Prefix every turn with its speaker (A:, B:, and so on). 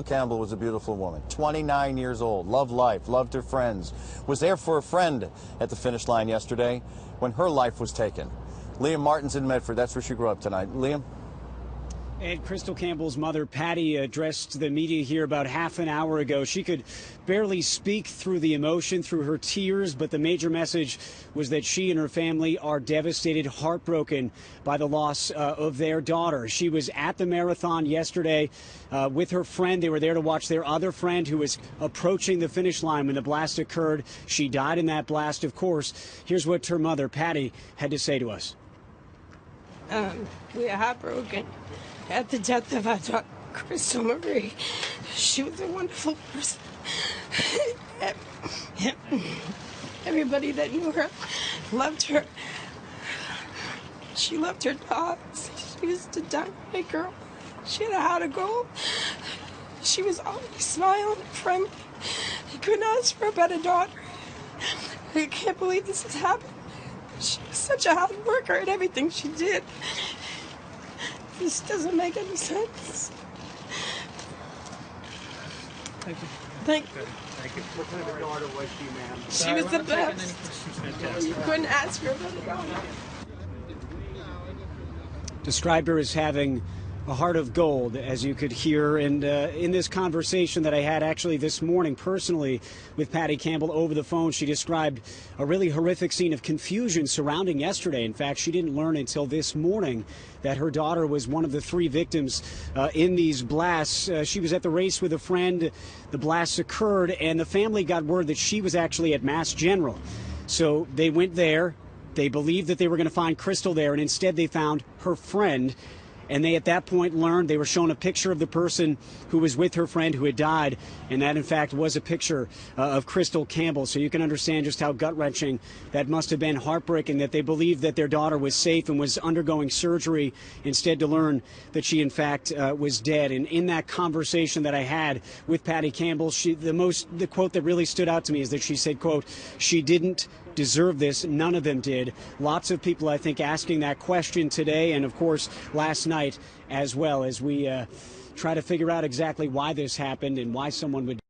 A: Campbell was a beautiful woman, 29 years old, loved life, loved her friends, was there for a friend at the finish line yesterday when her life was taken. Liam Martin's in Medford. That's where she grew up tonight. Liam?
B: And Crystal Campbell's mother, Patty, addressed the media here about half an hour ago. She could barely speak through the emotion, through her tears, but the major message was that she and her family are devastated, heartbroken by the loss of their daughter. She was at the marathon yesterday with her friend. They were there to watch their other friend who was approaching the finish line when the blast occurred. She died in that blast, of course. Here's what her mother, Patty, had to say to us.
C: We are heartbroken at the death of our daughter, Crystal Marie. She was a wonderful person. Everybody that knew her loved her. She loved her dogs. She was a dynamite girl. She had a heart of gold. She was always smiling and friendly. You couldn't ask for a better daughter. I can't believe this has happened. She was such a hard worker at everything she did. This doesn't make any sense.
D: Thank you.
C: Thank you.
D: Thank you. What kind of a daughter was she, ma'am?
C: She was the best. You couldn't ask for a better daughter.
B: Described her as having a heart of gold, as you could hear. And in this conversation that I had actually this morning personally with Patty Campbell over the phone, she described a really horrific scene of confusion surrounding yesterday. In fact, she didn't learn until this morning that her daughter was one of the 3 victims in these blasts. She was at the race with a friend. The blasts occurred, and the family got word that she was actually at Mass General. So they went there. They believed that they were going to find Crystal there, and instead they found her friend. And they, at that point, learned they were shown a picture of the person who was with her friend who had died. And that, in fact, was a picture of Crystal Campbell. So you can understand just how gut-wrenching that must have been, heartbreaking, that they believed that their daughter was safe and was undergoing surgery, instead to learn that she, in fact, was dead. And in that conversation that I had with Patty Campbell, the quote that really stood out to me is that she said, quote, "She didn't deserve this. None of them did." Lots of people, I think, asking that question today, and of course last night as well, as we try to figure out exactly why this happened and why someone would